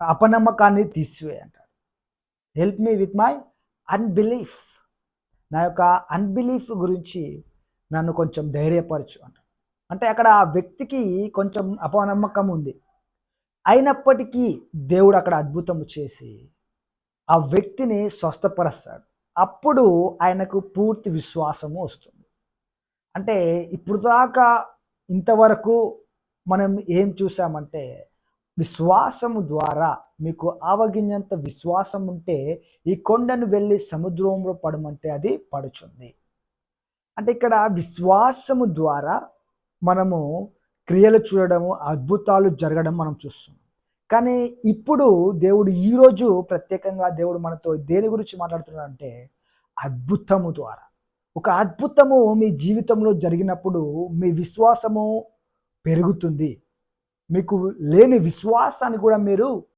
అపనమ్మకాన్ని తీసివేయి అంటాడు. Help me with my unbelief. నా యొక్క అన్‌బిలీఫ్ గురించి నన్ను కొంచెం ధైర్యపరచు అంటాడు. అంటే అక్కడ ఆ వ్యక్తికి కొంచెం అపనమ్మకం ఉంది. అయినప్పటికీ దేవుడు అక్కడ అద్భుతము చేసి ఆ వ్యక్తిని స్వస్థపరుస్తాడు. అప్పుడు ఆయనకు పూర్తి విశ్వాసము వస్తుంది. అంటే ఇప్పుడు దాకా ఇంతవరకు మనం ఏం చూసామంటే విశ్వాసము ద్వారా మీకు ఆవగింజంత విశ్వాసం ఉంటే ఈ కొండను వెళ్ళి సముద్రంలో పడమంటే అది పడుచుంది. అంటే ఇక్కడ విశ్వాసము ద్వారా మనము క్రియలు చూడడము, అద్భుతాలు జరగడం మనం చూస్తున్నాం. కానీ ఇప్పుడు దేవుడు ఈరోజు ప్రత్యేకంగా దేవుడు మనతో దేని గురించి మాట్లాడుతున్నాడంటే అద్భుతము ద్వారా. ఒక అద్భుతము మీ జీవితంలో జరిగినప్పుడు మీ విశ్వాసము పెరుగుతుంది. మీకు లేని విశ్వాసాన్ని కూడా మీరు